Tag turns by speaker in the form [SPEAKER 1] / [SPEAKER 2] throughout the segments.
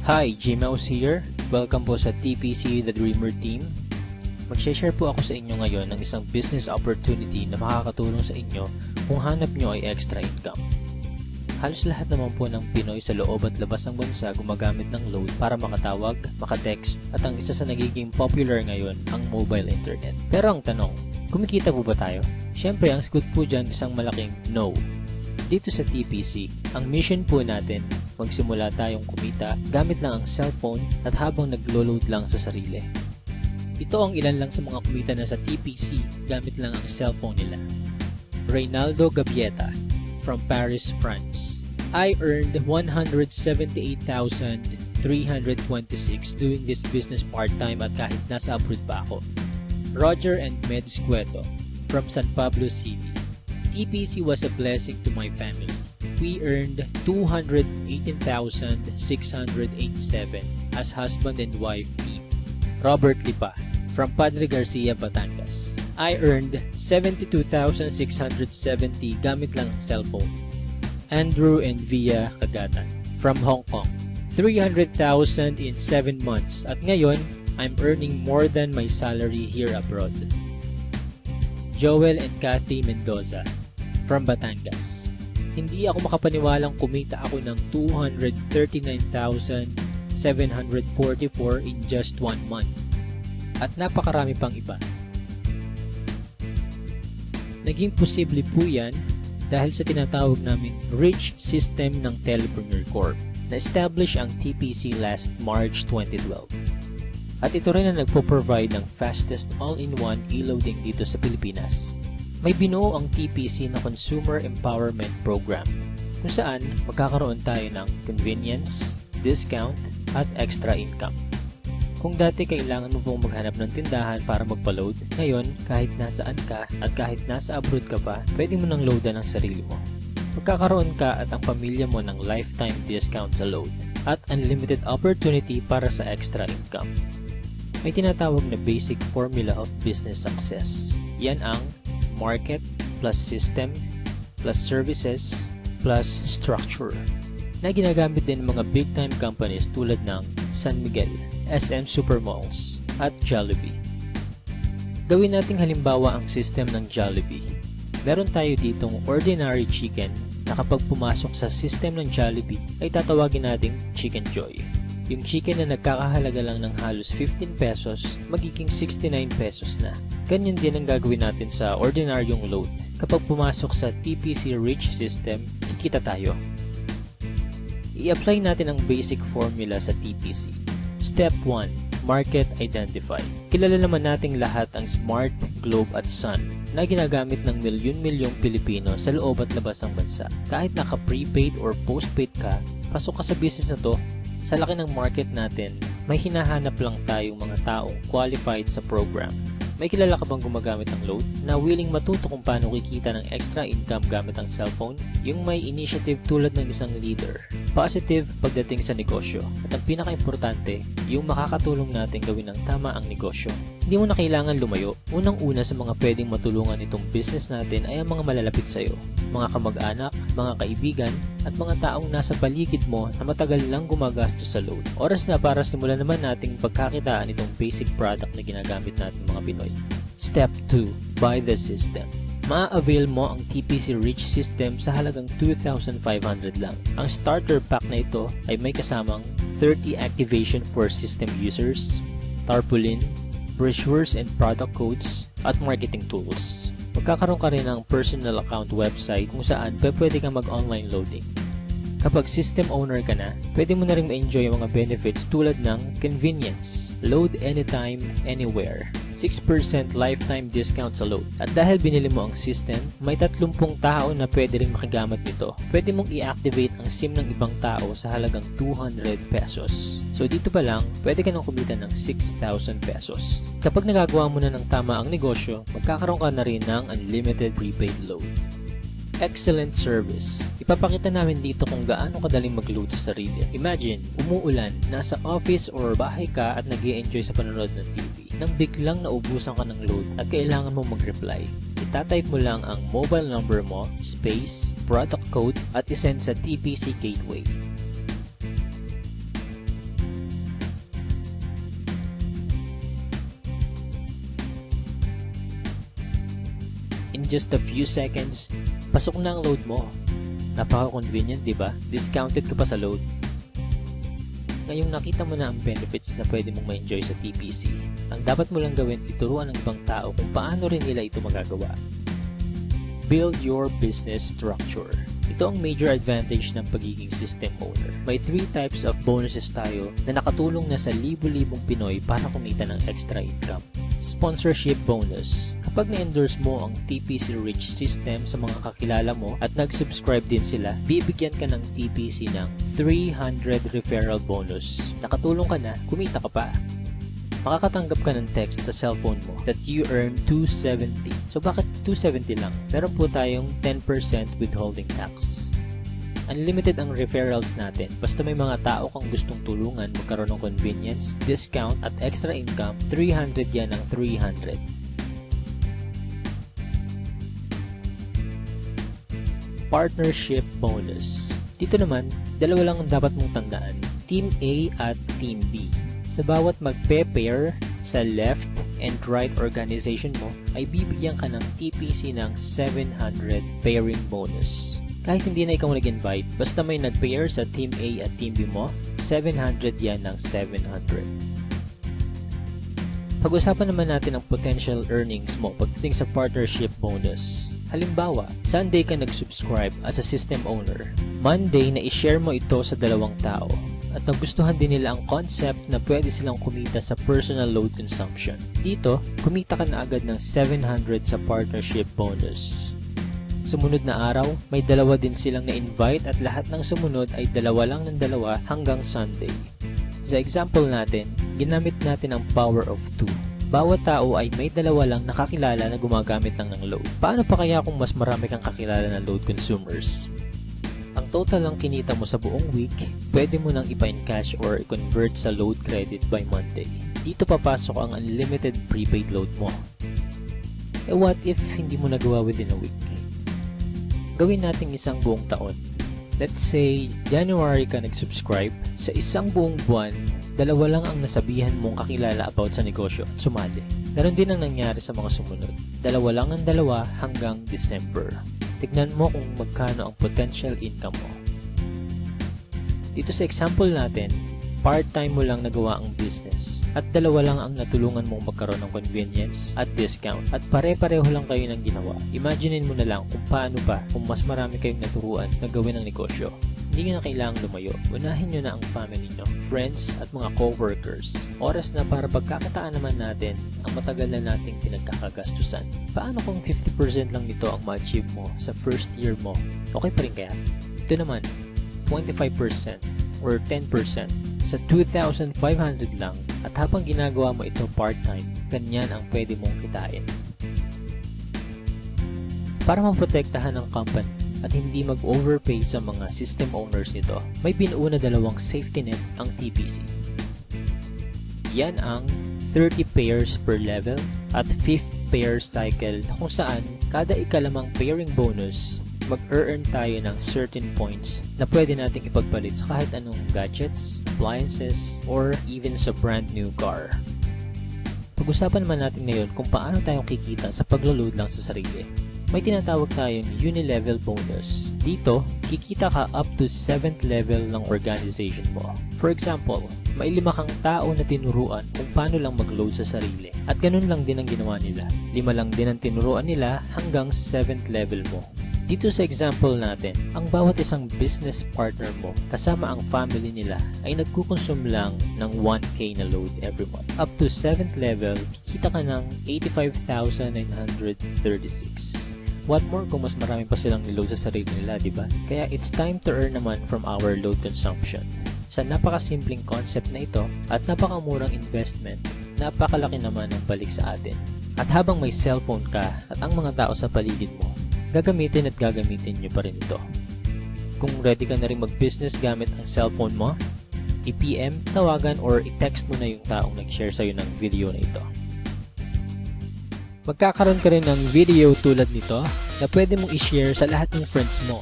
[SPEAKER 1] Hi, Gmouse here. Welcome po sa TPC The Dreamer Team. Mag-share po ako sa inyo ngayon ng isang business opportunity na makakatulong sa inyo kung hanap nyo ay extra income. Halos lahat naman po ng Pinoy sa loob at labas ng bansa gumagamit ng load para makatawag, makatext, at ang isa sa nagiging popular ngayon, ang mobile internet. Pero ang tanong, kumikita po ba tayo? Siyempre, ang sagot po dyan isang malaking no. Dito sa TPC, ang mission po natin, magsimula tayong kumita gamit lang ang cellphone at habang naglo-load lang sa sarili. Ito ang ilan lang sa mga kumita na sa TPC gamit lang ang cellphone nila. Reynaldo Gabieta from Paris, France. I earned 178,326 doing this business part-time at kahit nasa abroad pa ako. Roger and Meds Cueto from San Pablo City. TPC was a blessing to my family. We earned 218,687 as husband and wife team. Robert Lipa from Padre Garcia, Batangas. I earned 72,670 gamit lang ang cellphone. Andrew and Via Kagatan from Hong Kong. 300,000 in 7 months at ngayon, I'm earning more than my salary here abroad. Joel and Kathy Mendoza from Batangas. Hindi ako makapaniwalang kumita ako ng 239,744 in just 1 month. At napakarami pang iba. Naging posible po yan dahil sa tinatawag naming Rich System ng Telepreneur Corp. Na-establish ang TPC last March 2012. At ito rin ang nagpo-provide ng fastest all-in-one e-loading dito sa Pilipinas. May binuo ang TPC na Consumer Empowerment Program kung saan magkakaroon tayo ng convenience, discount, at extra income. Kung dati kailangan mo pong maghanap ng tindahan para magpa-load, ngayon kahit nasaan ka at kahit nasa abroad ka pa, pwede mo nang loadan ang sarili mo. Magkakaroon ka at ang pamilya mo ng lifetime discount sa load at unlimited opportunity para sa extra income. May tinatawag na basic formula of business success. Yan ang market plus system plus services plus structure na ginagamit din ng mga big time companies tulad ng San Miguel, SM Supermalls at Jollibee. Gawin nating halimbawa ang system ng Jollibee. Meron tayo ditong ordinary chicken na kapag pumasok sa system ng Jollibee ay tatawagin nating Chicken Joy. Yung chicken na nagkakahalaga lang ng halos 15 pesos, magiging 69 pesos na. Ganyan din ang gagawin natin sa ordinaryong load. Kapag pumasok sa TPC Rich System, kikita tayo. I-apply natin ang basic formula sa TPC. Step 1. Market Identify. Kilala naman nating lahat ang Smart, Globe at Sun na ginagamit ng milyon-milyong Pilipino sa loob at labas ng bansa. Kahit naka-prepaid or postpaid ka, pasok ka sa business na to. Sa laki ng market natin, may hinahanap lang tayong mga taong qualified sa program. May kilala ka bang gumagamit ng load na willing matuto kung paano kikita ng extra income gamit ang cellphone? Yung may initiative tulad ng isang leader. Positive pagdating sa negosyo. At ang pinaka-importante, yung makakatulong natin gawin ng tama ang negosyo. Hindi mo na kailangan lumayo. Unang-una sa mga pwedeng matulungan itong business natin ay ang mga malalapit sa'yo. Mga kamag-anak, mga kaibigan, at mga taong nasa paligid mo na matagal lang gumagastos sa load. Oras na para simulan naman nating pagkakitaan itong basic product na ginagamit natin mga Pinoy. Step 2. Buy the system. Ma-avail mo ang TPC Rich System sa halagang 2,500 lang. Ang starter pack na ito ay may kasamang 30 activation for system users, tarpaulin, brochures and product codes, at marketing tools. Magkakaroon ka rin ng personal account website kung saan pwede kang mag-online loading. Kapag system owner ka na, pwede mo na rin ma-enjoy ang mga benefits tulad ng convenience, load anytime, anywhere, 6% lifetime discount sa load. At dahil binili mo ang system, may 30 tao na pwede rin makigamit nito. Pwede mong i-activate ang SIM ng ibang tao sa halagang 200 pesos. So dito pa lang, pwede ka nang kumita ng 6,000 pesos. Kapag nagagawa mo na ng tama ang negosyo, magkakaroon ka na rin ng unlimited prepaid load. Excellent service. Ipapakita namin dito kung gaano kadaling mag-load sa sarili. Imagine, umuulan, nasa office or bahay ka at nag-i-enjoy sa panonood ng TV. Nang biglang naubusan ka ng load at kailangan mo mag-reply, itatype mo lang ang mobile number mo, space, product code at isend sa TPC Gateway. just a few seconds, pasok na ang load mo. Napaka-convenient, di ba? Discounted ka pa sa load. Ngayong nakita mo na ang benefits na pwede mong ma-enjoy sa TPC, ang dapat mo lang gawin ituruan ng ibang tao kung paano rin nila ito magagawa. Build your business structure. Ito ang major advantage ng pagiging system owner. May 3 types of bonuses tayo na nakatulong na sa libo-libong Pinoy para kumita ng extra income. Sponsorship bonus. Kapag na-endorse mo ang TPC Rich system sa mga kakilala mo at nag-subscribe din sila, bibigyan ka ng TPC ng 300 referral bonus. Nakatulong ka na, kumita ka pa. Makakatanggap ka ng text sa cellphone mo that you earn 270. So bakit 270 lang? Meron po tayong 10% withholding tax. Unlimited ang referrals natin. Basta may mga tao kang gustong tulungan magkaroon ng convenience, discount at extra income, 300 yan ang 300. Partnership bonus. Dito naman, dalawa lang ang dapat mong tandaan. Team A at Team B. Sa bawat magpe-pair sa left and right organization mo, ay bibigyan ka ng TPC ng 700 pairing bonus. Kahit hindi na ikaw nag-invite, basta may nag-pair sa Team A at Team B mo, 700 yan ng 700. Pag-usapan naman natin ang potential earnings mo pagdating sa partnership bonus. Halimbawa, Sunday ka nag-subscribe as a system owner. Monday na i-share mo ito sa dalawang tao. At nagustuhan din nila ang concept na pwede silang kumita sa personal load consumption. Dito, kumita ka na agad ng 700 sa partnership bonus. Sumunod na araw, may dalawa din silang na-invite at lahat ng sumunod ay dalawa lang ng dalawa hanggang Sunday. Sa example natin, ginamit natin ang power of 2. Bawat tao ay may dalawa lang nakakilala na gumagamit lang ng load. Paano pa kaya kung mas marami kang kakilala na load consumers? Ang total lang kinita mo sa buong week, pwede mo nang ipa-encash or i-convert sa load credit by Monday. Dito papasok ang unlimited prepaid load mo. Eh what if hindi mo nagawa within a week? Gawin natin isang buong taon. Let's say, January ka nag-subscribe. Sa isang buong buwan, dalawa lang ang nasabihan mong kakilala about sa negosyo at sumali. Ganon din ang nangyari sa mga sumunod. Dalawa lang ang dalawa hanggang December. Tignan mo kung magkano ang potential income mo. Dito sa example natin, part-time mo lang nagawa ang business at dalawa lang ang natulungan mong magkaroon ng convenience at discount at pare-pareho lang kayo ng ginawa. Imaginein mo na lang kung paano pa kung mas marami kayong naturuan na gawin ang negosyo. Hindi nyo na kailangang lumayo. Unahin nyo na ang family nyo, friends at mga co-workers. Oras na para pagkakataan naman natin ang matagal na nating pinagkakagastusan. Paano kung 50% lang nito ang ma-achieve mo sa first year mo? Okay pa rin kaya? Ito naman, 25% or 10% sa 2,500 lang at habang ginagawa mo ito part-time, ganyan ang pwede mong kitain. Para maprotektahan ang company at hindi mag-overpay sa mga system owners nito, may binuo na dalawang safety net ang TPC. Yan ang 30 pairs per level at 5th pair cycle kung saan kada ikalimang pairing bonus, mag-earn tayo ng certain points na pwede nating ipagpalit sa kahit anong gadgets, appliances, or even sa brand new car. Pag-usapan naman natin ngayon kung paano tayo kikita sa paglo-load lang sa sarili. May tinatawag tayong uni-level bonus. Dito, kikita ka up to 7th level ng organization mo. For example, may 5 kang tao na tinuruan kung paano lang mag-load sa sarili. At ganun lang din ang ginawa nila. 5 lang din ang tinuruan nila hanggang 7th level mo. Dito sa example natin, ang bawat isang business partner mo kasama ang family nila ay nagkukonsume lang ng 1K na load every month. Up to 7th level, kikita ka ng 85,936. What more kung mas marami pa silang niload sa sarili nila, diba? Kaya it's time to earn naman from our load consumption. Sa napakasimpleng concept na ito at napakamurang investment, napakalaki naman ang balik sa atin. At habang may cellphone ka at ang mga tao sa paligid mo, gagamitin nyo pa rin ito. Kung ready ka na rin mag-business gamit ang cellphone mo, i-PM, tawagan or i-text mo na yung taong nag-share sa'yo ng video na ito. Magkakaroon ka rin ng video tulad nito na pwede mong i-share sa lahat ng friends mo.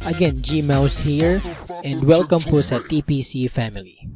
[SPEAKER 1] Again, G-Mouse here and welcome po sa TPC family.